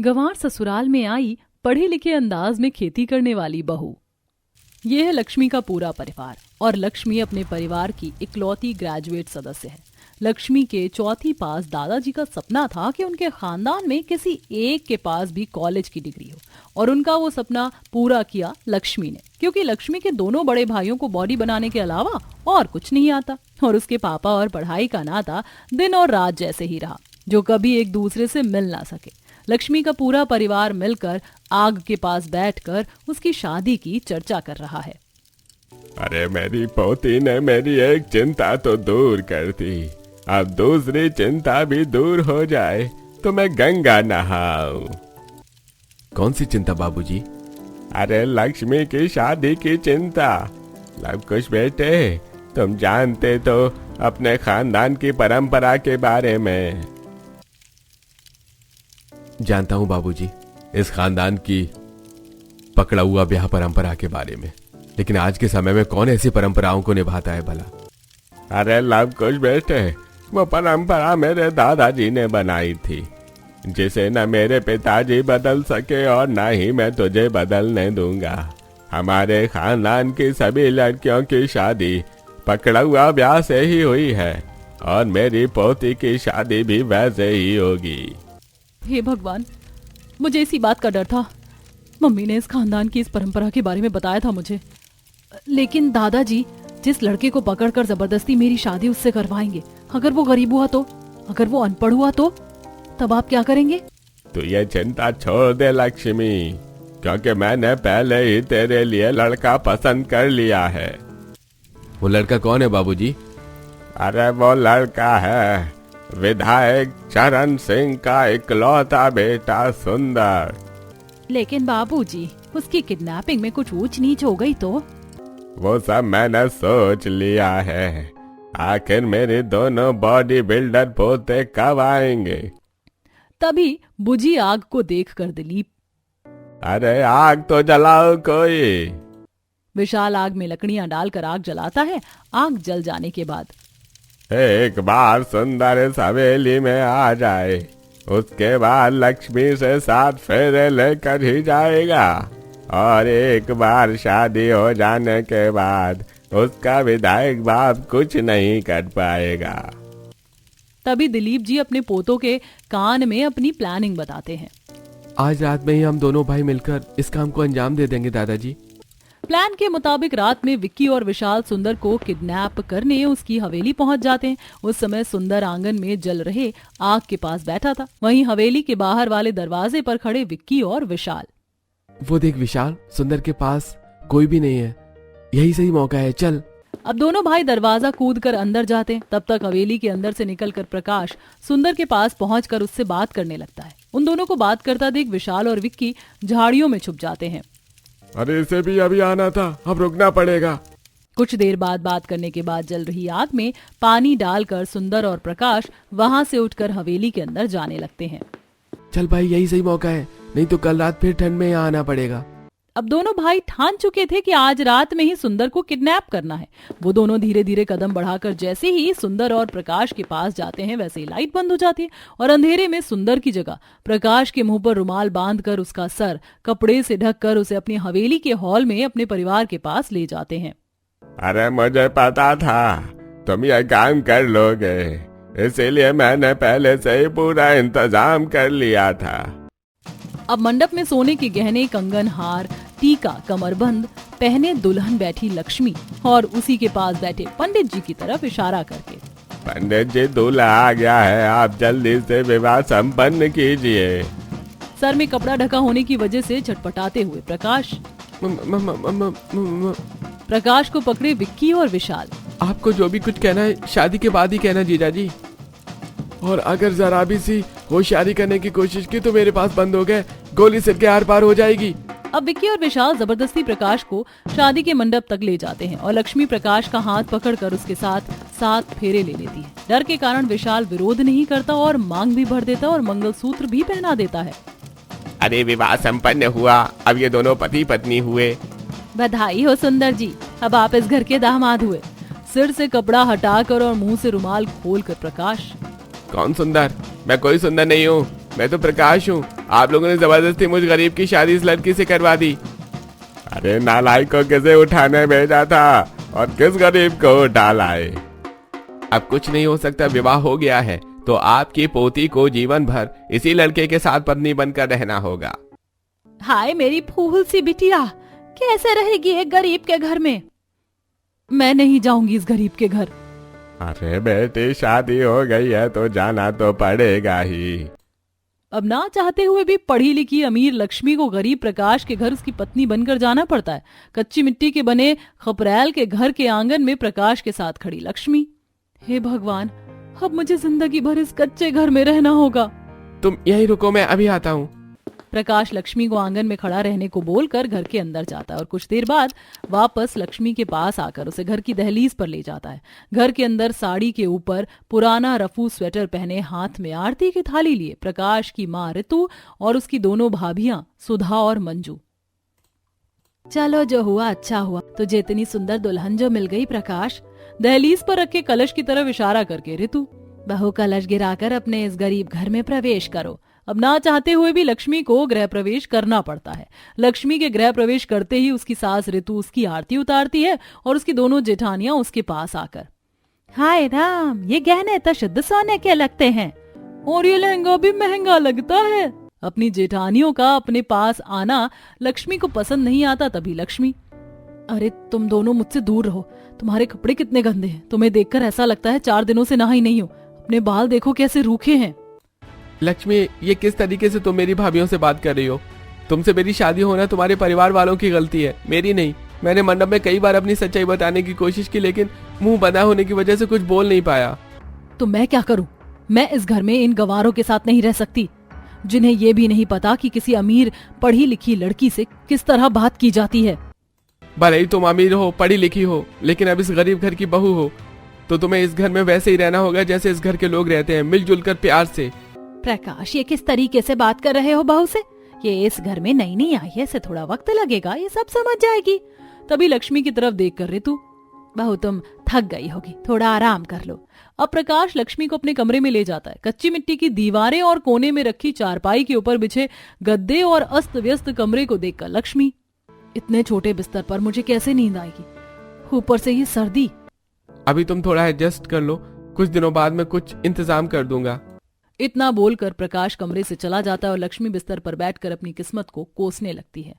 गंवार ससुराल में आई पढ़े लिखे अंदाज में खेती करने वाली बहू। ये है लक्ष्मी का पूरा परिवार और लक्ष्मी अपने परिवार की इकलौती ग्रेजुएट सदस्य है। लक्ष्मी के चौथी पास दादाजी का सपना था कि उनके खानदान में किसी एक के पास भी कॉलेज की डिग्री हो, और उनका वो सपना पूरा किया लक्ष्मी ने, क्योंकि लक्ष्मी के दोनों बड़े भाइयों को बॉडी बनाने के अलावा और कुछ नहीं आता, और उसके पापा और पढ़ाई का नाता दिन और रात जैसे ही रहा, जो कभी एक दूसरे से मिल ना सके। लक्ष्मी का पूरा परिवार मिलकर आग के पास बैठकर उसकी शादी की चर्चा कर रहा है। अरे मेरी पोती ने मेरी एक चिंता तो दूर कर दी, अब दूसरी चिंता भी दूर हो जाए तो मैं गंगा नहाऊं। कौन सी चिंता बाबूजी? अरे लक्ष्मी की शादी की चिंता। लवकुश बेटे, तुम जानते तो अपने खानदान की परंपरा के बारे में। जानता हूँ बाबूजी, इस खानदान की पकड़ा हुआ ब्याह परंपरा के बारे में, लेकिन आज के समय में कौन ऐसी परंपराओं को निभाता है भला? अरे लवकुश बेटे, वो परंपरा मेरे दादाजी ने बनाई थी, जिसे न मेरे पिताजी बदल सके और न ही मैं तुझे बदलने दूंगा। हमारे खानदान की सभी लड़कियों की शादी पकड़ा हुआ ब्याह से ही हुई है, और मेरी पोती की शादी भी वैसे ही होगी। हे भगवान, मुझे इसी बात का डर था। मम्मी ने इस खानदान की इस परंपरा के बारे में बताया था मुझे, लेकिन दादाजी जिस लड़के को पकड़कर जबरदस्ती मेरी शादी उससे करवाएंगे, अगर वो गरीब हुआ तो, अगर वो अनपढ़ हुआ तो, तब आप क्या करेंगे? तो ये चिंता छोड़ दे लक्ष्मी, क्योंकि मैंने पहले ही तेरे लिए लड़का पसंद कर लिया है। वो लड़का कौन है बाबूजी? अरे वो लड़का है विधायक चरण सिंह का इकलौता बेटा सुंदर। लेकिन बाबूजी, उसकी किडनैपिंग में कुछ ऊंच नीच हो गई तो? वो सब मैंने सोच लिया है। आखिर मेरे दोनों बॉडी बिल्डर पोते कब आएंगे? तभी बुझी आग को देखकर दिलीप, अरे आग तो जलाओ कोई। विशाल आग में लकड़ियां डालकर आग जलाता है। आग जल जाने के बाद, एक बार सुंदर इस हवेली में आ जाए, उसके बाद लक्ष्मी से 7 फेरे लेकर ही जाएगा, और एक बार शादी हो जाने के बाद उसका विधायक बाप कुछ नहीं कर पाएगा। तभी दिलीप जी अपने पोतों के कान में अपनी प्लानिंग बताते हैं। आज रात में ही हम दोनों भाई मिलकर इस काम को अंजाम दे देंगे दादाजी। प्लान के मुताबिक रात में विक्की और विशाल सुंदर को किडनैप करने उसकी हवेली पहुंच जाते हैं। उस समय सुंदर आंगन में जल रहे आग के पास बैठा था। वहीं हवेली के बाहर वाले दरवाजे पर खड़े विक्की और विशाल। वो देख विशाल, सुंदर के पास कोई भी नहीं है, यही सही मौका है, चल। अब दोनों भाई दरवाजा कूदकर अंदर जाते हैं। तब तक हवेली के अंदर से निकलकर प्रकाश सुंदर के पास पहुंचकर उससे बात करने लगता है। उन दोनों को बात करता देख विशाल और विक्की झाड़ियों में छुप जाते हैं। अरे इसे भी अभी आना था, अब रुकना पड़ेगा। कुछ देर बाद बात करने के बाद जल रही आग में पानी डालकर सुंदर और प्रकाश वहां से उठकर हवेली के अंदर जाने लगते हैं। चल भाई, यही सही मौका है, नहीं तो कल रात फिर ठंड में यहाँ आना पड़ेगा। अब दोनों भाई ठान चुके थे कि आज रात में ही सुंदर को किडनैप करना है। वो दोनों धीरे धीरे कदम बढ़ाकर जैसे ही सुंदर और प्रकाश के पास जाते हैं, वैसे ही लाइट बंद हो जाती है और अंधेरे में सुंदर की जगह प्रकाश के मुंह पर रुमाल बांधकर उसका सर कपड़े से ढककर उसे अपनी हवेली के हॉल में अपने परिवार के पास ले जाते हैं। अरे मुझे पता था तुम ये काम कर लोगे, इसीलिए मैंने पहले से ही पूरा इंतजाम कर लिया था। अब मंडप में सोने के गहने, कंगन, हार, टीका, कमरबंद पहने दुल्हन बैठी लक्ष्मी और उसी के पास बैठे पंडित जी की तरफ इशारा करके, पंडित जी दूल्हा आ गया है, आप जल्दी से विवाह संपन्न कीजिए। सर में कपड़ा ढका होने की वजह से छटपटाते हुए प्रकाश को पकड़े विक्की और विशाल। आपको जो भी कुछ कहना है शादी के बाद ही कहना जीजा जी, और अगर जरा भी सी होशियारी करने की कोशिश की तो मेरे पास बंद हो गए, गोली सिर के आर पार हो जाएगी। अब विक्की और विशाल जबरदस्ती प्रकाश को शादी के मंडप तक ले जाते हैं और लक्ष्मी प्रकाश का हाथ पकड़कर उसके साथ 7 फेरे ले लेती है। डर के कारण विशाल विरोध नहीं करता और मांग भी भर देता और मंगलसूत्र भी पहना देता है। अरे विवाह संपन्न हुआ, अब ये दोनों पति पत्नी हुए। बधाई हो सुंदर जी, अब आप इस घर के दामाद हुए। सिर से कपड़ा हटाकर और मुंह से रुमाल खोलकर प्रकाश, कौन सुंदर? मैं कोई सुंदर नहीं हूँ, मैं तो प्रकाश हूँ। आप लोगों ने जबरदस्ती मुझ गरीब की शादी इस लड़की से करवा दी। अरे नालायक को किसे उठाने भेजा था और किस गरीब को उठा लाए? अब कुछ नहीं हो सकता, विवाह हो गया है तो आपकी पोती को जीवन भर इसी लड़के के साथ पत्नी बनकर रहना होगा। हाय मेरी फूल सी बिटिया, कैसे रहेगी एक गरीब के घर में? मैं नहीं जाऊंगी इस गरीब के घर। अरे बेटी, शादी हो गई है तो जाना तो पड़ेगा ही। अब ना चाहते हुए भी पढ़ी लिखी अमीर लक्ष्मी को गरीब प्रकाश के घर उसकी पत्नी बनकर जाना पड़ता है। कच्ची मिट्टी के बने खपरैल के घर के आंगन में प्रकाश के साथ खड़ी लक्ष्मी। हे भगवान, अब मुझे जिंदगी भर इस कच्चे घर में रहना होगा। तुम यहीं रुको, मैं अभी आता हूँ। प्रकाश लक्ष्मी को आंगन में खड़ा रहने को बोलकर घर के अंदर जाता है और कुछ देर बाद वापस लक्ष्मी के पास आकर उसे घर की दहलीज पर ले जाता है। घर के अंदर साड़ी के ऊपर पुराना रफू स्वेटर पहने, हाथ में आरती की थाली लिए प्रकाश की माँ ऋतु और उसकी दोनों भाभियां सुधा और मंजू। चलो जो हुआ अच्छा हुआ, तुझे इतनी सुंदर दुल्हन जो मिल गई प्रकाश। दहलीज पर रखे कलश की तरफ इशारा करके ऋतु, बहू कलश गिराकर अपने इस गरीब घर में प्रवेश करो। अब ना चाहते हुए भी लक्ष्मी को गृह प्रवेश करना पड़ता है। लक्ष्मी के गृह प्रवेश करते ही उसकी सास ऋतु उसकी आरती उतारती है और उसकी दोनों जेठानियां उसके पास आकर, हाय राम, ये गहने तो शुद्ध सोने के लगते हैं और ये लहंगा भी महंगा लगता है। अपनी जेठानियों का अपने पास आना लक्ष्मी को पसंद नहीं आता। तभी लक्ष्मी, अरे तुम दोनों मुझसे दूर रहो, तुम्हारे कपड़े कितने गंदे हैं, तुम्हें देखकर ऐसा लगता है 4 दिनों से नहाई नहीं हो। अपने बाल देखो कैसे रूखे हैं। लक्ष्मी, ये किस तरीके से तुम मेरी भाभियों से बात कर रही हो? तुमसे मेरी शादी होना तुम्हारे परिवार वालों की गलती है, मेरी नहीं। मैंने मंडप में कई बार अपनी सच्चाई बताने की कोशिश की, लेकिन मुंह बंधा होने की वजह से कुछ बोल नहीं पाया। तो मैं क्या करूं? मैं इस घर में इन गंवारों के साथ नहीं रह सकती, जिन्हें ये भी नहीं पता कि किसी अमीर पढ़ी लिखी लड़की से किस तरह बात की जाती है। भले ही तुम अमीर हो, पढ़ी लिखी हो, लेकिन अब इस गरीब घर की बहू हो तो तुम्हें इस घर में वैसे ही रहना होगा जैसे इस घर के लोग रहते हैं, मिलजुल कर प्यार से। प्रकाश, ये किस तरीके से बात कर रहे हो बहू से? ये इस घर में नई नई आई है, इसे थोड़ा वक्त लगेगा, ये सब समझ जाएगी। तभी लक्ष्मी की तरफ देखकर ऋतु, बहू तुम थक गई होगी, थोड़ा आराम कर लो। अब प्रकाश लक्ष्मी को अपने कमरे में ले जाता है। कच्ची मिट्टी की दीवारें और कोने में रखी चारपाई के ऊपर बिछे गद्दे और अस्त व्यस्त कमरे को देखकर लक्ष्मी, इतने छोटे बिस्तर पर मुझे कैसे नींद आएगी, ऊपर से ये सर्दी। अभी तुम थोड़ा एडजस्ट कर लो, कुछ दिनों बाद मैं कुछ इंतजाम कर दूंगा। इतना बोलकर प्रकाश कमरे से चला जाता है और लक्ष्मी बिस्तर पर बैठकर अपनी किस्मत को कोसने लगती है।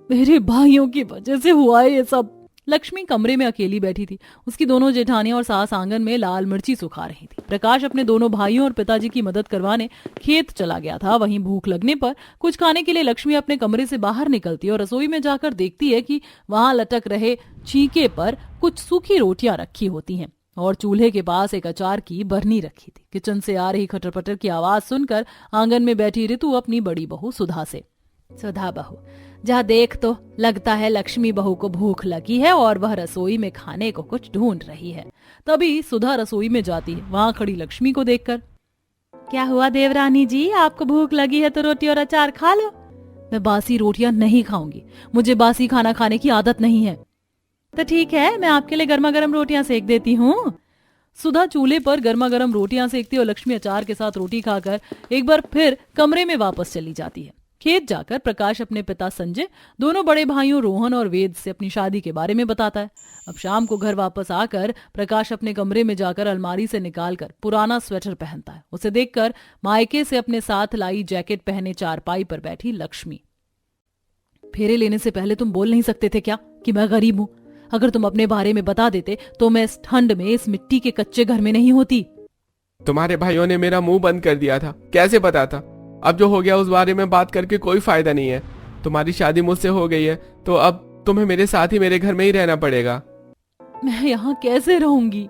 मेरे भाइयों की वजह से हुआ है ये सब। लक्ष्मी कमरे में अकेली बैठी थी। उसकी दोनों जेठानियां और सास आंगन में लाल मिर्ची सुखा रही थी। प्रकाश अपने दोनों भाइयों और पिताजी की मदद करवाने खेत चला गया था। वहीं भूख लगने पर कुछ खाने के लिए लक्ष्मी अपने कमरे से बाहर निकलती है और रसोई में जाकर देखती है कि वहां लटक रहे छींके पर कुछ सूखी रोटियां रखी होती हैं और चूल्हे के पास एक अचार की बरनी रखी थी। किचन से आ रही खटर पटर की आवाज सुनकर आंगन में बैठी ऋतु अपनी बड़ी बहू सुधा से, सुधा बहू जा देख, तो लगता है लक्ष्मी बहू को भूख लगी है और वह रसोई में खाने को कुछ ढूंढ रही है। तभी सुधा रसोई में जाती है। वहां खड़ी लक्ष्मी को देखकर, क्या हुआ देवरानी जी, आपको भूख लगी है तो रोटी और अचार खा लो। मैं बासी रोटियां नहीं खाऊंगी, मुझे बासी खाना खाने की आदत नहीं है। तो ठीक है, मैं आपके लिए गर्मा गर्म रोटियां सेक देती हूँ। सुधा चूल्हे पर गर्मा गर्म रोटियां सेकती और लक्ष्मी अचार के साथ रोटी खाकर एक बार फिर कमरे में वापस चली जाती है। खेत जाकर प्रकाश अपने पिता संजय, दोनों बड़े भाइयों रोहन और वेद से अपनी शादी के बारे में बताता है। अब शाम को घर वापस आकर प्रकाश अपने कमरे में जाकर अलमारी से निकालकर पुराना स्वेटर पहनता है। उसे देखकर मायके से अपने साथ लाई जैकेट पहने चारपाई पर बैठी लक्ष्मी, फेरे लेने से पहले तुम बोल नहीं सकते थे क्या कि मैं गरीब हूं? अगर तुम अपने बारे में बता देते तो मैं इस ठंड में इस मिट्टी के कच्चे घर में नहीं होती। तुम्हारे भाइयों ने मेरा मुंह बंद कर दिया था, कैसे पता था? अब जो हो गया उस बारे में बात करके कोई फायदा नहीं है। तुम्हारी शादी मुझसे हो गई है तो अब तुम्हें मेरे साथ ही मेरे घर में ही रहना पड़ेगा। मैं यहाँ कैसे रहूंगी?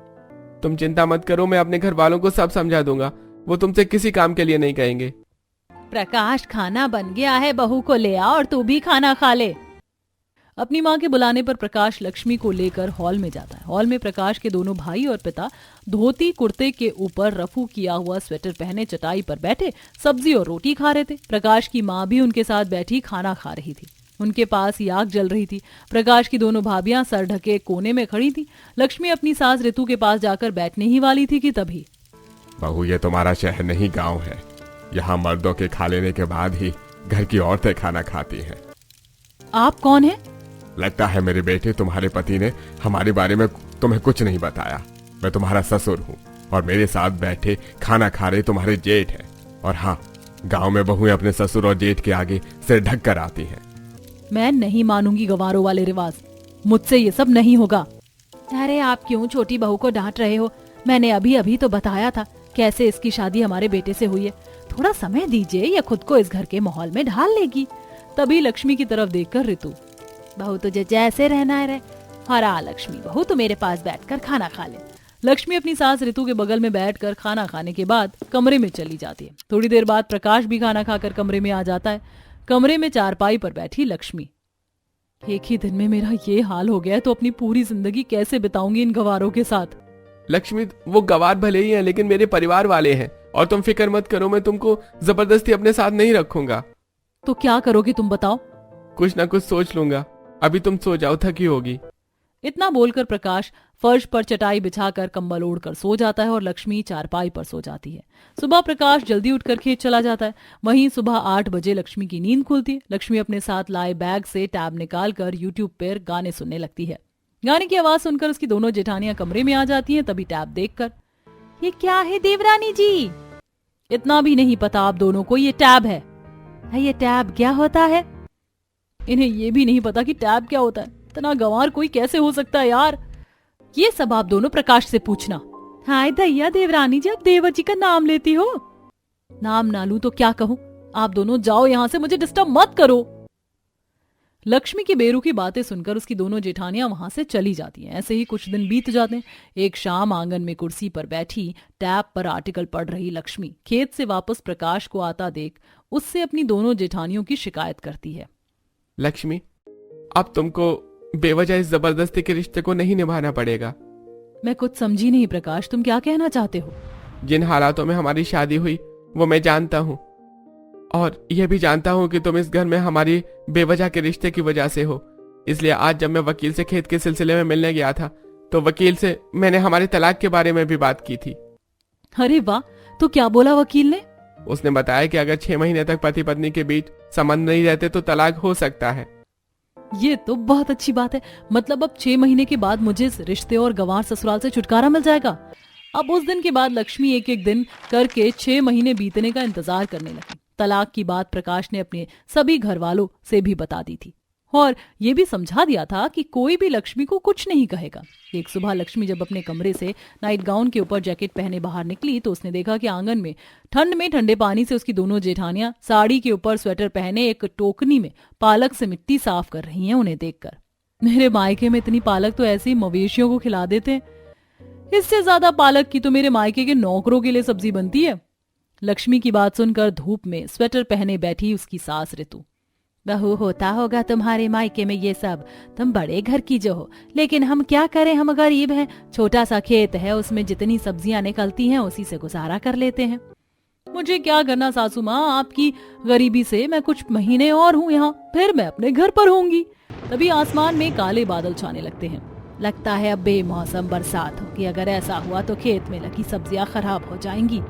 तुम चिंता मत करो, मैं अपने घर वालों को सब समझा दूंगा, वो तुमसे किसी काम के लिए नहीं कहेंगे। प्रकाश, खाना बन गया है, बहू को ले आ और तू भी खाना खा ले। अपनी मां के बुलाने पर प्रकाश लक्ष्मी को लेकर हॉल में जाता है। हॉल में प्रकाश के दोनों भाई और पिता धोती कुर्ते के ऊपर रफू किया हुआ स्वेटर पहने चटाई पर बैठे सब्जी और रोटी खा रहे थे। प्रकाश की मां भी उनके साथ बैठी खाना खा रही थी। उनके पास आग जल रही थी। प्रकाश की दोनों भाभियां सर ढके कोने में खड़ी थी। लक्ष्मी अपनी सास ऋतु के पास जाकर बैठने ही वाली थी कि तभी, बहू, ये तुम्हारा शहर नहीं गांव है। यहाँ मर्दों के खा लेने के बाद ही घर की औरतें खाना खाती हैं। आप कौन हैं? लगता है मेरे बेटे तुम्हारे पति ने हमारे बारे में तुम्हें कुछ नहीं बताया। मैं तुम्हारा ससुर हूँ और मेरे साथ बैठे खाना खा रहे तुम्हारे जेठ हैं। और हाँ, गांव में बहुएं अपने ससुर और जेठ के आगे सिर ढक कर आती हैं। मैं नहीं मानूंगी गंवारों वाले रिवाज, मुझसे ये सब नहीं होगा। अरे आप क्यों छोटी बहू को डांट रहे हो? मैंने अभी अभी तो बताया था कैसे इसकी शादी हमारे बेटे से हुई है। थोड़ा समय दीजिए, ये खुद को इस घर के माहौल में ढाल लेगी। तभी लक्ष्मी की तरफ देखकर ऋतु, बहू तुझे जैसे रहना है रहे। हरा लक्ष्मी बहू, तू मेरे पास बैठकर खाना खा ले। लक्ष्मी अपनी सास ऋतु के बगल में बैठकर खाना खाने के बाद कमरे में चली जाती है। थोड़ी देर बाद प्रकाश भी खाना खाकर कमरे में आ जाता है। कमरे में चारपाई पर बैठी लक्ष्मी, एक ही दिन में मेरा ये हाल हो गया है तो अपनी पूरी जिंदगी कैसे बिताऊंगी इन गंवारों के साथ। लक्ष्मी, वो गंवार भले ही हैं लेकिन मेरे परिवार वाले हैं, और तुम फिक्र मत करो, मैं तुमको जबरदस्ती अपने साथ नहीं रखूंगा। तो क्या करोगे तुम बताओ? कुछ ना कुछ सोच लूंगा, अभी तुम सो जाओ, थकी होगी। इतना बोलकर प्रकाश फर्श पर चटाई बिछाकर कंबल ओढ़कर सो जाता है और लक्ष्मी चारपाई पर सो जाती है। सुबह प्रकाश जल्दी उठकर खेत चला जाता है। वहीं सुबह 8 बजे लक्ष्मी की नींद खुलती है। लक्ष्मी अपने साथ लाए बैग से टैब निकालकर यूट्यूब पर गाने सुनने लगती है। गाने की आवाज सुनकर उसकी दोनों जेठानियां कमरे में आ जाती हैं। तभी टैब देखकर, ये क्या है देवरानी जी? इतना भी नहीं पता आप दोनों को ये टैब है? ये टैब क्या होता है? इन्हें ये भी नहीं पता कि टैब क्या होता है। इतना गंवार कोई कैसे हो सकता है यार? ये सब आप दोनों प्रकाश से पूछना। हाय दैया देवरानी जी, आप देवर जी का नाम लेती हो। नाम ना लूं तो क्या कहूं? आप दोनों जाओ यहां से, मुझे डिस्टर्ब मत करो। लक्ष्मी की बेरुखी बातें सुनकर उसकी दोनों जेठानियां वहां से चली जाती हैं। ऐसे ही कुछ दिन बीत जाते हैं। एक शाम आंगन में कुर्सी पर बैठी टैब पर आर्टिकल पढ़ रही लक्ष्मी खेत से वापस प्रकाश को आता देख उससे अपनी दोनों जेठानियों की शिकायत करती है। लक्ष्मी, अब तुमको बेवजह इस जबरदस्ती के रिश्ते को नहीं निभाना पड़ेगा। मैं कुछ समझी नहीं प्रकाश, तुम क्या कहना चाहते हो? जिन हालातों में हमारी शादी हुई वो मैं जानता हूँ, और यह भी जानता हूँ कि तुम इस घर में हमारी बेवजह के रिश्ते की वजह से हो। इसलिए आज जब मैं वकील से खेत के सिलसिले में मिलने गया था तो वकील से मैंने हमारे तलाक के बारे में भी बात की थी। अरे वाह, तो क्या बोला वकील ने? उसने बताया कि अगर 6 महीने तक पति पत्नी के बीच संबंध नहीं रहते तो तलाक हो सकता है। ये तो बहुत अच्छी बात है। मतलब अब 6 महीने के बाद मुझे इस रिश्ते और गंवार ससुराल से छुटकारा मिल जाएगा। अब उस दिन के बाद लक्ष्मी एक एक दिन करके 6 महीने बीतने का इंतजार करने लगी। तलाक की बात प्रकाश ने अपने सभी घर वालों से भी बता दी थी और ये भी समझा दिया था कि कोई भी लक्ष्मी को कुछ नहीं कहेगा। एक सुबह लक्ष्मी जब अपने कमरे से नाइट गाउन के ऊपर जैकेट पहने बाहर निकली तो उसने देखा कि आंगन में ठंडे पानी से उसकी दोनों जेठानियां साड़ी के ऊपर स्वेटर पहने एक टोकनी में पालक से मिट्टी साफ कर रही हैं। उन्हें देखकर, मेरे मायके में इतनी पालक तो ऐसे ही मवेशियों को खिला देते हैं, इससे ज्यादा पालक की तो मेरे मायके के नौकरों के लिए सब्जी बनती है। लक्ष्मी की बात सुनकर धूप में स्वेटर पहने बैठी उसकी सास ऋतु, बहू होता होगा तुम्हारे मायके में ये सब, तुम बड़े घर की जो हो, लेकिन हम क्या करें, हम गरीब हैं। छोटा सा खेत है, उसमें जितनी सब्जियां निकलती हैं उसी से गुजारा कर लेते हैं। मुझे क्या करना सासू माँ, आपकी गरीबी से मैं कुछ महीने और हूँ यहाँ, फिर मैं अपने घर पर होंगी। तभी आसमान में काले बादल छाने लगते हैं। लगता है अब बेमौसम बरसात होगी। अगर ऐसा हुआ तो खेत में लगी सब्जियां खराब हो जाएंगी।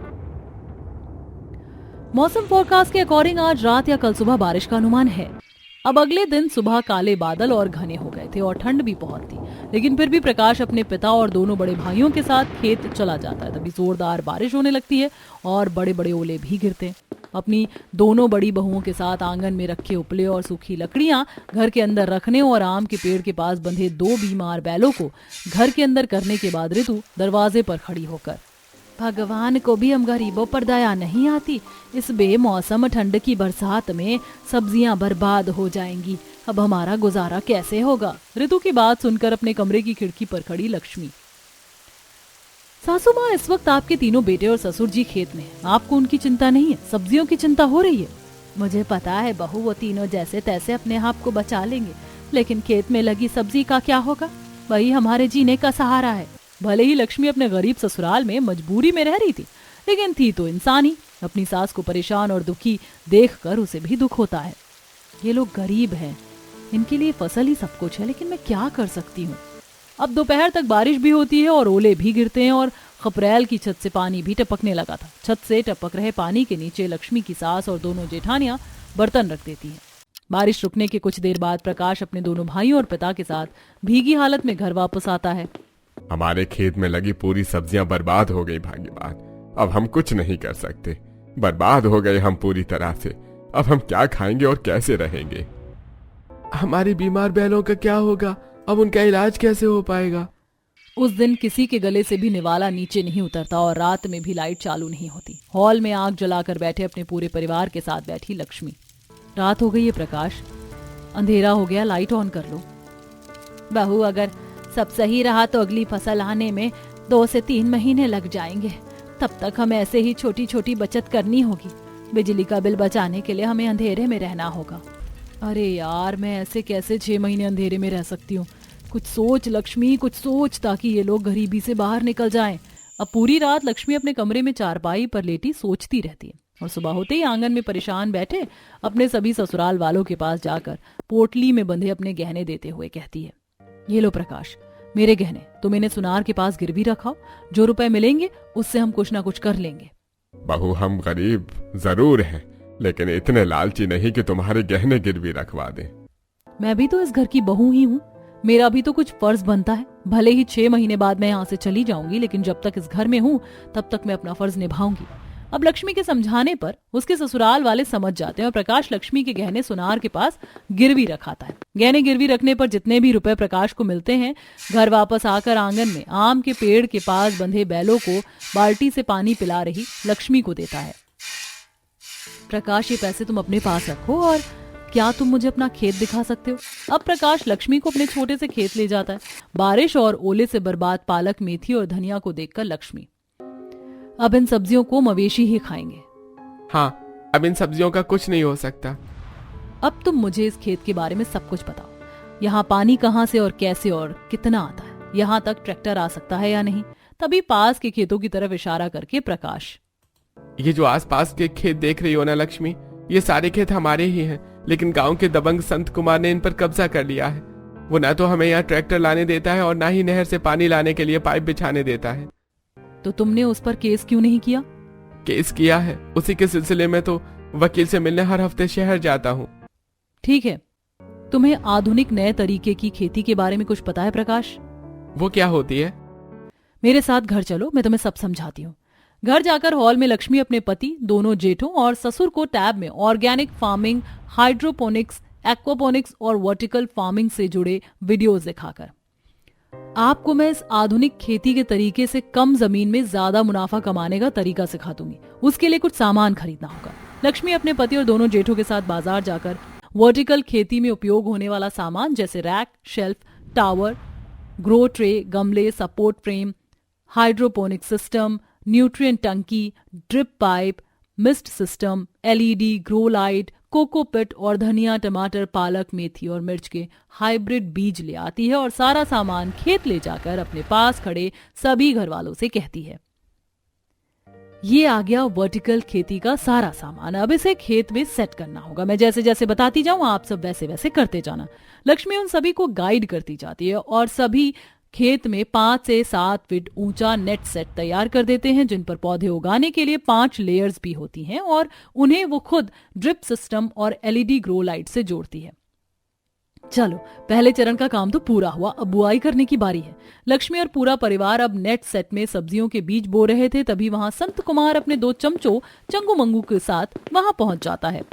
मौसम फोरकास्ट के अकॉर्डिंग आज रात या कल सुबह बारिश का अनुमान है। अब अगले दिन सुबह काले बादल और घने हो गए थे और ठंड भी बहुत थी, लेकिन फिर भी प्रकाश अपने पिता और दोनों बड़े भाइयों के साथ खेत चला जाता है। तभी जोरदार बारिश होने लगती है और बड़े बड़े ओले भी गिरते हैं। अपनी दोनों बड़ी बहुओं के साथ आंगन में रखे उपले और सूखी लकड़ियां घर के अंदर रखने और आम के पेड़ के पास बंधे 2 बीमार बैलों को घर के अंदर करने के बाद ऋतु दरवाजे पर खड़ी होकर, भगवान को भी हम गरीबों पर दया नहीं आती। इस बेमौसम ठंड की बरसात में सब्जियां बर्बाद हो जाएंगी, अब हमारा गुजारा कैसे होगा। ऋतु की बात सुनकर अपने कमरे की खिड़की पर खड़ी लक्ष्मी, सासू माँ इस वक्त आपके तीनों बेटे और ससुर जी खेत में हैं। आपको उनकी चिंता नहीं है, सब्जियों की चिंता हो रही है। मुझे पता है बहू, वो तीनों जैसे तैसे अपने आप को बचा लेंगे, लेकिन खेत में लगी सब्जी का क्या होगा, वही हमारे जीने का सहारा है। भले ही लक्ष्मी अपने गरीब ससुराल में मजबूरी में रह रही थी, लेकिन थी तो इंसान ही। अपनी सास को परेशान और दुखी देखकर उसे भी दुख होता है। ये लोग गरीब हैं, इनके लिए फसल ही सब कुछ है, लेकिन मैं क्या कर सकती हूँ। अब दोपहर तक बारिश भी होती है और ओले भी गिरते हैं और खपरेल की छत से पानी भी टपकने लगा था। छत से टपक रहे पानी के नीचे लक्ष्मी की सास और दोनों जेठानियां बर्तन रख देती हैं। बारिश रुकने के कुछ देर बाद प्रकाश अपने दोनों भाइयों और पिता के साथ भीगी हालत में घर वापस आता है। हमारे खेत में लगी पूरी सब्जियां बर्बाद हो गई भाग्यवान। अब हम कुछ नहीं कर सकते, बर्बाद हो गए हम पूरी तरह से। अब हम क्या खाएंगे और कैसे रहेंगे? हमारी बीमार बैलों का क्या होगा? अब उनका इलाज कैसे हो पाएगा? उस दिन किसी के गले से भी निवाला नीचे नहीं उतरता और रात में भी लाइट चालू नहीं होती। हॉल में आग जलाकर बैठे अपने पूरे परिवार के साथ बैठी लक्ष्मी। रात हो गई है प्रकाश, अंधेरा हो गया, लाइट ऑन कर लो। बहू, अगर सब सही रहा तो अगली फसल आने में 2 से 3 महीने लग जाएंगे। तब तक हमें ऐसे ही छोटी छोटी बचत करनी होगी। बिजली का बिल बचाने के लिए हमें अंधेरे में रहना होगा। अरे यार, मैं ऐसे कैसे 6 महीने अंधेरे में रह सकती हूँ? कुछ सोच लक्ष्मी, कुछ सोच, ताकि ये लोग गरीबी से बाहर निकल जाएं। अब पूरी रात लक्ष्मी अपने कमरे में चारपाई पर लेटी सोचती रहती है और सुबह होते ही आंगन में परेशान बैठे अपने सभी ससुराल वालों के पास जाकर पोटली में बंधे अपने गहने देते हुए कहती है, ये लो प्रकाश, मेरे गहने तुम इन्हें सुनार के पास गिरवी रखाओ। जो रुपए मिलेंगे उससे हम कुछ ना कुछ कर लेंगे। बहू, हम गरीब जरूर हैं, लेकिन इतने लालची नहीं कि तुम्हारे गहने गिरवी रखवा दें। मैं भी तो इस घर की बहू ही हूँ, मेरा भी तो कुछ फर्ज बनता है। भले ही 6 महीने बाद मैं यहाँ से चली जाऊंगी, लेकिन जब तक इस घर में हूँ तब तक मैं अपना फर्ज निभाऊंगी। अब लक्ष्मी के समझाने पर उसके ससुराल वाले समझ जाते हैं और प्रकाश लक्ष्मी के गहने सुनार के पास गिरवी रखाता है। गहने गिरवी रखने पर जितने भी रुपए प्रकाश को मिलते हैं, घर वापस आकर आंगन में आम के पेड़ के पास बंधे बैलों को बाल्टी से पानी पिला रही लक्ष्मी को देता है। प्रकाश, ये पैसे तुम अपने पास रखो, और क्या तुम मुझे अपना खेत दिखा सकते हो? अब प्रकाश लक्ष्मी को अपने छोटे से खेत ले जाता है। बारिश और ओले से बर्बाद पालक, मेथी और धनिया को देखकर लक्ष्मी, अब इन सब्जियों को मवेशी ही खाएंगे। हाँ, अब इन सब्जियों का कुछ नहीं हो सकता। अब तुम मुझे इस खेत के बारे में सब कुछ बताओ। यहाँ पानी कहाँ से और कैसे और कितना आता है? यहाँ तक ट्रैक्टर आ सकता है या नहीं? तभी पास के खेतों की तरफ इशारा करके प्रकाश, ये जो आसपास के खेत देख रही हो ना लक्ष्मी, ये सारे खेत हमारे ही हैं, लेकिन गांव के दबंग संत कुमार ने इन पर कब्जा कर लिया है। वो ना तो हमें यहाँ ट्रैक्टर लाने देता है और ना ही नहर से पानी लाने के लिए पाइप बिछाने देता है। तो तुमने उस पर केस क्यों नहीं किया? केस किया है, उसी के सिलसिले में तो वकील से मिलने हर हफ्ते शहर जाता हूँ। ठीक है, तुम्हें आधुनिक नए तरीके की खेती के बारे में कुछ पता है प्रकाश? वो क्या होती है? मेरे साथ घर चलो, मैं तुम्हें सब समझाती हूँ। घर जाकर हॉल में लक्ष्मी अपने पति, दोनों जेठों और ससुर को टैब में ऑर्गेनिक फार्मिंग, हाइड्रोपोनिक्स, एक्वापोनिक्स और वर्टिकल फार्मिंग से जुड़े वीडियोस दिखाकर आपको मैं इस आधुनिक खेती के तरीके से कम जमीन में ज्यादा मुनाफा कमाने का तरीका सिखा दूंगी। उसके लिए कुछ सामान खरीदना होगा। लक्ष्मी अपने पति और दोनों जेठों के साथ बाजार जाकर वर्टिकल खेती में उपयोग होने वाला सामान जैसे rack, shelf, tower, grow tray, गमले, support frame, hydroponic system, nutrient टंकी, drip pipe, mist system, LED, grow light, cocopeat और धनिया, टमाटर, पालक, मेथी और मिर्च के हाइब्रिड बीज ले आती है और सारा सामान खेत ले जाकर अपने पास खड़े सभी घर वालों से कहती है, ये आ गया वर्टिकल खेती का सारा सामान। अब इसे खेत में सेट करना होगा। मैं जैसे जैसे बताती जाऊं, आप सब वैसे वैसे करते जाना। लक्ष्मी उन सभी को गाइड करती जाती है और सभी खेत में 5 से 7 फीट ऊंचा नेट सेट तैयार कर देते हैं, जिन पर पौधे उगाने के लिए 5 लेयर्स भी होती हैं और उन्हें वो खुद ड्रिप सिस्टम और एलईडी ग्रो लाइट से जोड़ती है। चलो, पहले चरण का काम तो पूरा हुआ, अब बुआई करने की बारी है। लक्ष्मी और पूरा परिवार अब नेट सेट में सब्जियों के बीज बो रहे थे, तभी वहां संत कुमार अपने 2 चमचों चंगू मंगू के साथ वहां पहुंच जाता है।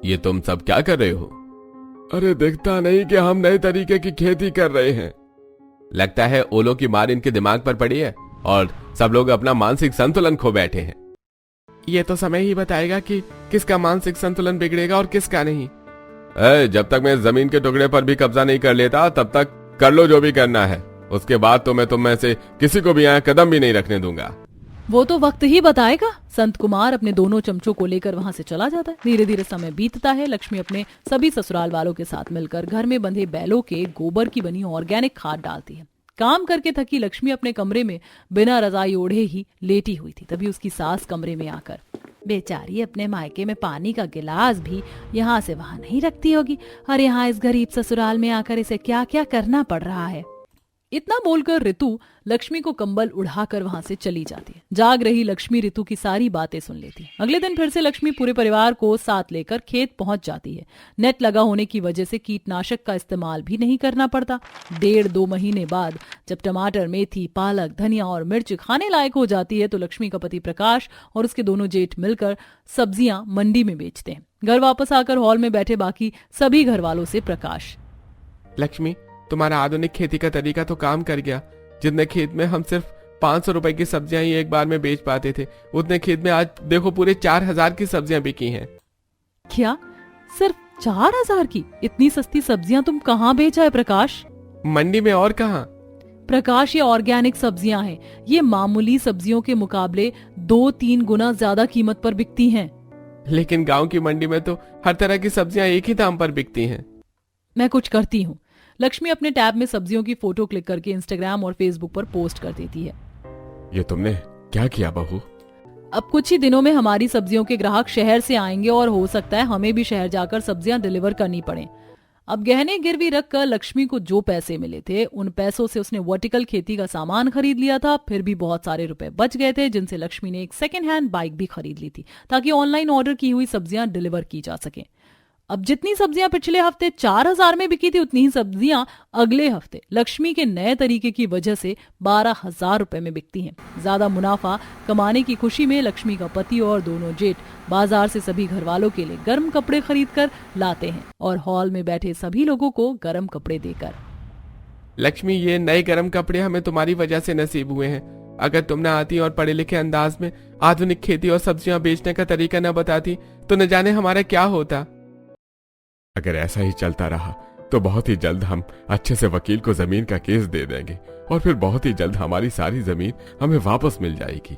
ये तुम सब क्या कर रहे हो? अरे दिखता नहीं कि हम नए तरीके की खेती कर रहे हैं। लगता है ओलों की मार इनके दिमाग पर पड़ी है और सब लोग अपना मानसिक संतुलन खो बैठे हैं। ये तो समय ही बताएगा कि किसका मानसिक संतुलन बिगड़ेगा और किसका नहीं। जब तक मैं जमीन के टुकड़े पर भी कब्जा नहीं कर लेता तब तक कर लो जो भी करना है। उसके बाद तो मैं तुम में से किसी को भी यहाँ कदम भी नहीं रखने दूंगा। वो तो वक्त ही बताएगा। संत कुमार अपने दोनों चमचों को लेकर वहां से चला जाता है। धीरे धीरे समय बीतता है। लक्ष्मी अपने सभी ससुराल वालों के साथ मिलकर घर में बंधे बैलों के गोबर की बनी ऑर्गेनिक खाद डालती है। काम करके थकी लक्ष्मी अपने कमरे में बिना रजाई ओढ़े ही लेटी हुई थी। तभी उसकी सास कमरे में आकर, बेचारी अपने मायके में पानी का गिलास भी यहाँ से वहां नहीं रखती होगी और यहाँ इस गरीब ससुराल में आकर इसे क्या क्या करना पड़ रहा है। इतना बोलकर ऋतु लक्ष्मी को कंबल उड़ाकर वहां से चली जाती है। जाग रही लक्ष्मी ऋतु की सारी बातें सुन लेती है। अगले दिन फिर से लक्ष्मी पूरे परिवार को साथ लेकर खेत पहुंच जाती है। नेट लगा होने की वजह से कीटनाशक का इस्तेमाल भी नहीं करना पड़ता। 1.5-2 महीने बाद जब टमाटर, मेथी, पालक, धनिया और मिर्च खाने लायक हो जाती है तो लक्ष्मी का पति प्रकाश और उसके दोनों जेठ मिलकर सब्जियां मंडी में बेचते हैं। घर वापस आकर हॉल में बैठे बाकी सभी घर वालों से प्रकाश, लक्ष्मी, तुम्हारा आधुनिक खेती का तरीका तो काम कर गया। जितने खेत में हम सिर्फ 500 रुपए की सब्जियां ही एक बार में बेच पाते थे, उतने खेत में आज देखो पूरे 4000 की सब्जियां बिकी हैं। क्या सिर्फ 4000 की? इतनी सस्ती सब्जियां तुम कहाँ बेचा है प्रकाश? मंडी में और कहाँ। प्रकाश, ये ऑर्गेनिक सब्जियां हैं। ये मामूली सब्जियों के मुकाबले 2-3 गुना ज्यादा कीमत पर बिकती हैं। लेकिन गांव की मंडी में तो हर तरह की सब्जियां एक ही दाम पर बिकती हैं। मैं कुछ करती हूँ। लक्ष्मी अपने टैब में सब्जियों की फोटो क्लिक करके इंस्टाग्राम और फेसबुक पर पोस्ट कर देती है। ये तुमने क्या किया बहू? अब कुछ ही दिनों में हमारी सब्जियों के ग्राहक शहर से आएंगे और हो सकता है हमें भी शहर जाकर सब्जियां डिलीवर करनी पड़े। अब गहने गिरवी रखकर लक्ष्मी को जो पैसे मिले थे उन पैसों से उसने वर्टिकल खेती का सामान खरीद लिया था। फिर भी बहुत सारे रुपए बच गए थे जिनसे लक्ष्मी ने एक सेकेंड हैंड बाइक भी खरीद ली थी ताकि ऑनलाइन ऑर्डर की हुई सब्जियां डिलीवर की जा सके। अब जितनी सब्जियां पिछले हफ्ते 4000 में बिकी थी उतनी ही सब्जियां अगले हफ्ते लक्ष्मी के नए तरीके की वजह से 12000 रुपए में बिकती हैं। ज्यादा मुनाफा कमाने की खुशी में लक्ष्मी का पति और दोनों जेठ बाजार से सभी घर वालों के लिए गर्म कपड़े खरीद कर लाते हैं और हॉल में बैठे सभी लोगों को गर्म कपड़े देकर। लक्ष्मी, ये नए गर्म कपड़े हमें तुम्हारी वजह से नसीब हुए हैं। अगर तुम न आती और पढ़े लिखे अंदाज में आधुनिक खेती और सब्जियां बेचने का तरीका न बताती तो न जाने हमारा क्या होता। अगर ऐसा ही चलता रहा तो बहुत ही जल्द हम अच्छे से वकील को जमीन का केस दे देंगे और फिर बहुत ही जल्द हमारी सारी जमीन हमें वापस मिल जाएगी।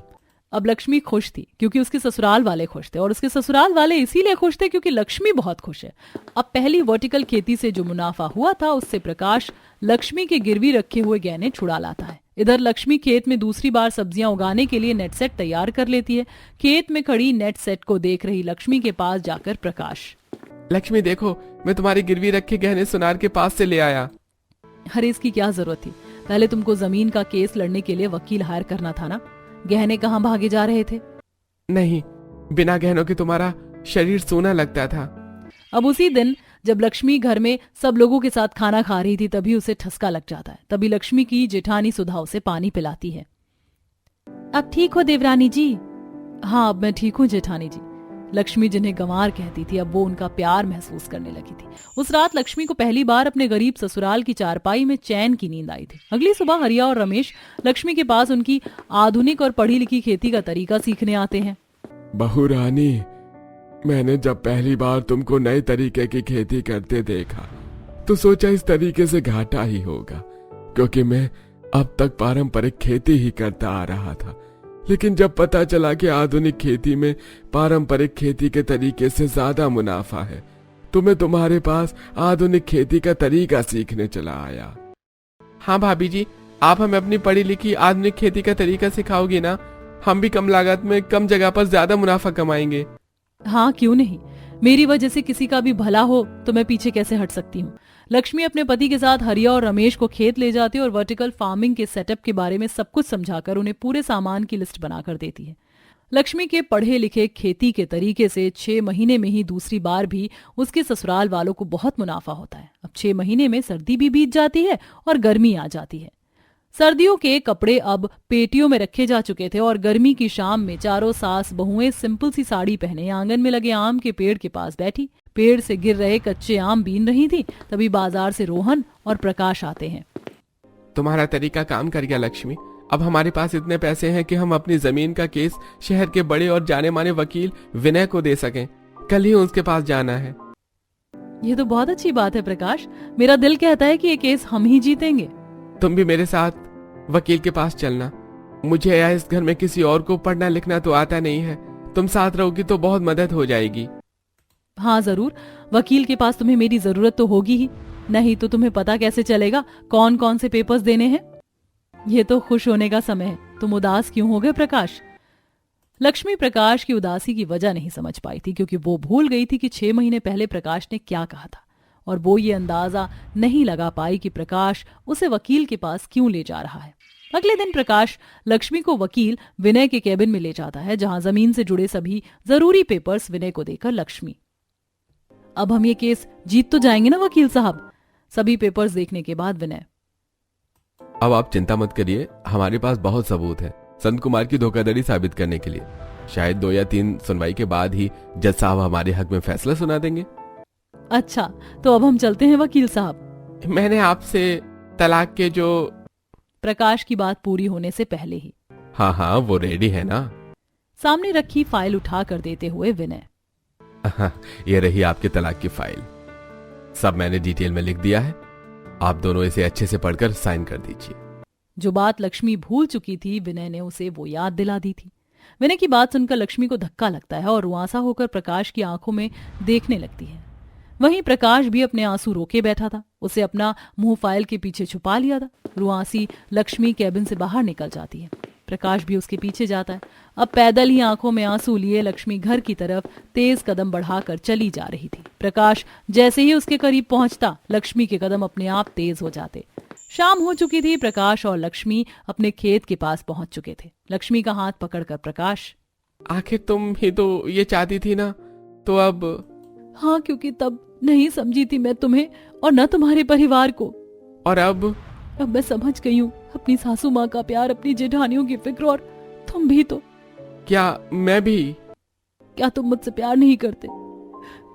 अब लक्ष्मी खुश थी क्योंकि उसके ससुराल वाले खुश थे और उसके ससुराल वाले इसीलिए खुश थे क्योंकि लक्ष्मी बहुत खुश है। अब पहली वर्टिकल खेती से जो मुनाफा हुआ था उससे प्रकाश लक्ष्मी के गिरवी रखे हुए गहने छुड़ा लाता है। इधर लक्ष्मी खेत में दूसरी बार सब्जियां उगाने के लिए नेट सेट तैयार कर लेती है। खेत में खड़ी नेट सेट को देख रही लक्ष्मी के पास जाकर प्रकाश, लक्ष्मी देखो, मैं तुम्हारी गिरवी रखे गहने सुनार के पास से ले आया। अरे इसकी क्या जरूरत थी? पहले तुमको जमीन का केस लड़ने के लिए वकील हायर करना था ना। गहने कहाँ भागे जा रहे थे? नहीं, बिना गहनों के तुम्हारा शरीर सोना लगता था। अब उसी दिन जब लक्ष्मी घर में सब लोगों के साथ खाना खा रही थी तभी उसे ठसका लग जाता है। तभी लक्ष्मी की जेठानी सुधा उसे पानी पिलाती है। अब ठीक हो देवरानी जी? हाँ, अब मैं ठीक हूँ जेठानी जी। लक्ष्मी जिन्हें गंवार कहती थी अब वो उनका प्यार महसूस करने लगी थी। उस रात लक्ष्मी को पहली बार अपने गरीब ससुराल की चारपाई में चैन की नींद आई थी। अगली सुबह हरिया और रमेश लक्ष्मी के पास उनकी आधुनिक और पढ़ी लिखी खेती का तरीका सीखने आते हैं। बहू रानी, मैंने जब पहली बार तुमको नए तरीके की खेती करते देखा तो सोचा इस तरीके से घाटा ही होगा क्योंकि मैं अब तक पारंपरिक खेती ही करता आ रहा था। लेकिन जब पता चला कि आधुनिक खेती में पारंपरिक खेती के तरीके से ज्यादा मुनाफा है तो मैं तुम्हारे पास आधुनिक खेती का तरीका सीखने चला आया। हाँ भाभी जी, आप हमें अपनी पढ़ी लिखी आधुनिक खेती का तरीका सिखाओगी ना? हम भी कम लागत में कम जगह पर ज्यादा मुनाफा कमाएंगे। हाँ, क्यों नहीं। मेरी वजह से किसी का भी भला हो तो मैं पीछे कैसे हट सकती हूँ। लक्ष्मी अपने पति के साथ हरिया और रमेश को खेत ले जाती है और वर्टिकल फार्मिंग के सेटअप के बारे में सब कुछ समझाकर उन्हें पूरे सामान की लिस्ट बनाकर देती है। लक्ष्मी के पढ़े लिखे खेती के तरीके से 6 महीने में ही दूसरी बार भी उसके ससुराल वालों को बहुत मुनाफा होता है। अब 6 महीने में सर्दी भी बीत जाती है और गर्मी आ जाती है। सर्दियों के कपड़े अब पेटियों में रखे जा चुके थे और गर्मी की शाम में चारों सास बहुएं सिंपल सी साड़ी पहने आंगन में लगे आम के पेड़ के पास बैठी पेड़ से गिर रहे कच्चे आम बीन रही थी। तभी बाजार से रोहन और प्रकाश आते हैं। तुम्हारा तरीका काम कर गया लक्ष्मी। अब हमारे पास इतने पैसे हैं कि हम अपनी जमीन का केस शहर के बड़े और जाने माने वकील विनय को दे सकें। कल ही उसके पास जाना है। ये तो बहुत अच्छी बात है प्रकाश। मेरा दिल कहता है कि ये केस हम ही जीतेंगे। तुम भी मेरे साथ वकील के पास चलना। मुझे या इस घर में किसी और को पढ़ना लिखना तो आता नहीं है। तुम साथ रहोगी तो बहुत मदद हो जाएगी। हाँ जरूर, वकील के पास तुम्हें मेरी जरूरत तो होगी ही, नहीं तो तुम्हें पता कैसे चलेगा कौन कौन से पेपर्स देने हैं। ये तो खुश होने का समय है, तुम उदास क्यों हो गए प्रकाश? लक्ष्मी प्रकाश की उदासी की वजह नहीं समझ पाई थी क्योंकि वो भूल गई थी कि 6 महीने पहले प्रकाश ने क्या कहा था और वो ये अंदाजा नहीं लगा पाई कि प्रकाश उसे वकील के पास क्यों ले जा रहा है। अगले दिन प्रकाश लक्ष्मी को वकील विनय के केबिन में ले जाता है, जहां जमीन से जुड़े सभी जरूरी पेपर्स विनय को देकर लक्ष्मी, अब हम ये केस जीत तो जाएंगे ना वकील साहब। सभी पेपर्स देखने के बाद विनय, अब आप चिंता मत करिए, हमारे पास बहुत सबूत है संत कुमार की धोखाधड़ी साबित करने के लिए। शायद 2 या 3 सुनवाई के बाद ही जज साहब हमारे हक में फैसला सुना देंगे। अच्छा, तो अब हम चलते हैं वकील साहब। मैंने आपसे तलाक के जो प्रकाश की बात पूरी होने से पहले ही, हाँ वो रेडी है ना। सामने रखी फाइल उठा कर देते हुए विनय, ये रही आपके तलाक की फाइल, सब मैंने डिटेल में लिख दिया है, आप दोनों इसे अच्छे से पढ़कर साइन कर दीजिए। जो बात लक्ष्मी भूल चुकी थी विनय ने उसे वो याद दिला दी थी। विनय की बात सुनकर लक्ष्मी को धक्का लगता है और रुआंसा होकर प्रकाश की आंखों में देखने लगती है। वहीं प्रकाश भी अपने आंसू रोके बैठा था, उसे अपना मुंह फाइल के पीछे छुपा लिया था। रुआंसी लक्ष्मी कैबिन से बाहर निकल जाती है, प्रकाश भी उसके पीछे जाता है। अब पैदल ही आंखों में आंसू लिए लक्ष्मी घर की तरफ तेज कदम बढ़ाकर चली जा रही थी। प्रकाश जैसे ही उसके करीब पहुंचता, लक्ष्मी के कदम अपने आप तेज हो जाते। शाम हो चुकी थी, प्रकाश और लक्ष्मी अपने खेत के पास पहुंच चुके थे। लक्ष्मी का हाथ पकड़कर प्रकाश, आखिर तुम ही तो ये चाहती थी ना, तो अब? हाँ, क्योंकि तब नहीं समझी थी मैं तुम्हें और न तुम्हारे परिवार को, और अब मैं समझ गई हूँ। अपनी सासू माँ का प्यार, अपनी जेठानियों की फिक्र, और तुम भी तो। क्या मैं भी? क्या तुम मुझसे प्यार नहीं करते?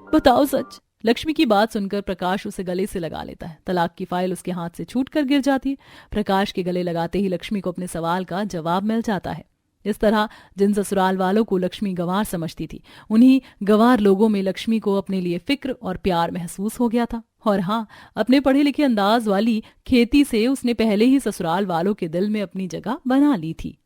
बताओ सच। लक्ष्मी की बात सुनकर प्रकाश उसे गले से लगा लेता है। तलाक की फाइल उसके हाथ से छूटकर गिर जाती है। प्रकाश के गले लगाते ही लक्ष्मी को अपने सवाल का जवाब मिल जाता है। इस तरह जिन ससुराल वालों को लक्ष्मी गंवार समझती थी, उन्हीं गंवार लोगों में लक्ष्मी को अपने लिए फिक्र और प्यार महसूस हो गया था। और हाँ, अपने पढ़े लिखे अंदाज वाली खेती से उसने पहले ही ससुराल वालों के दिल में अपनी जगह बना ली थी।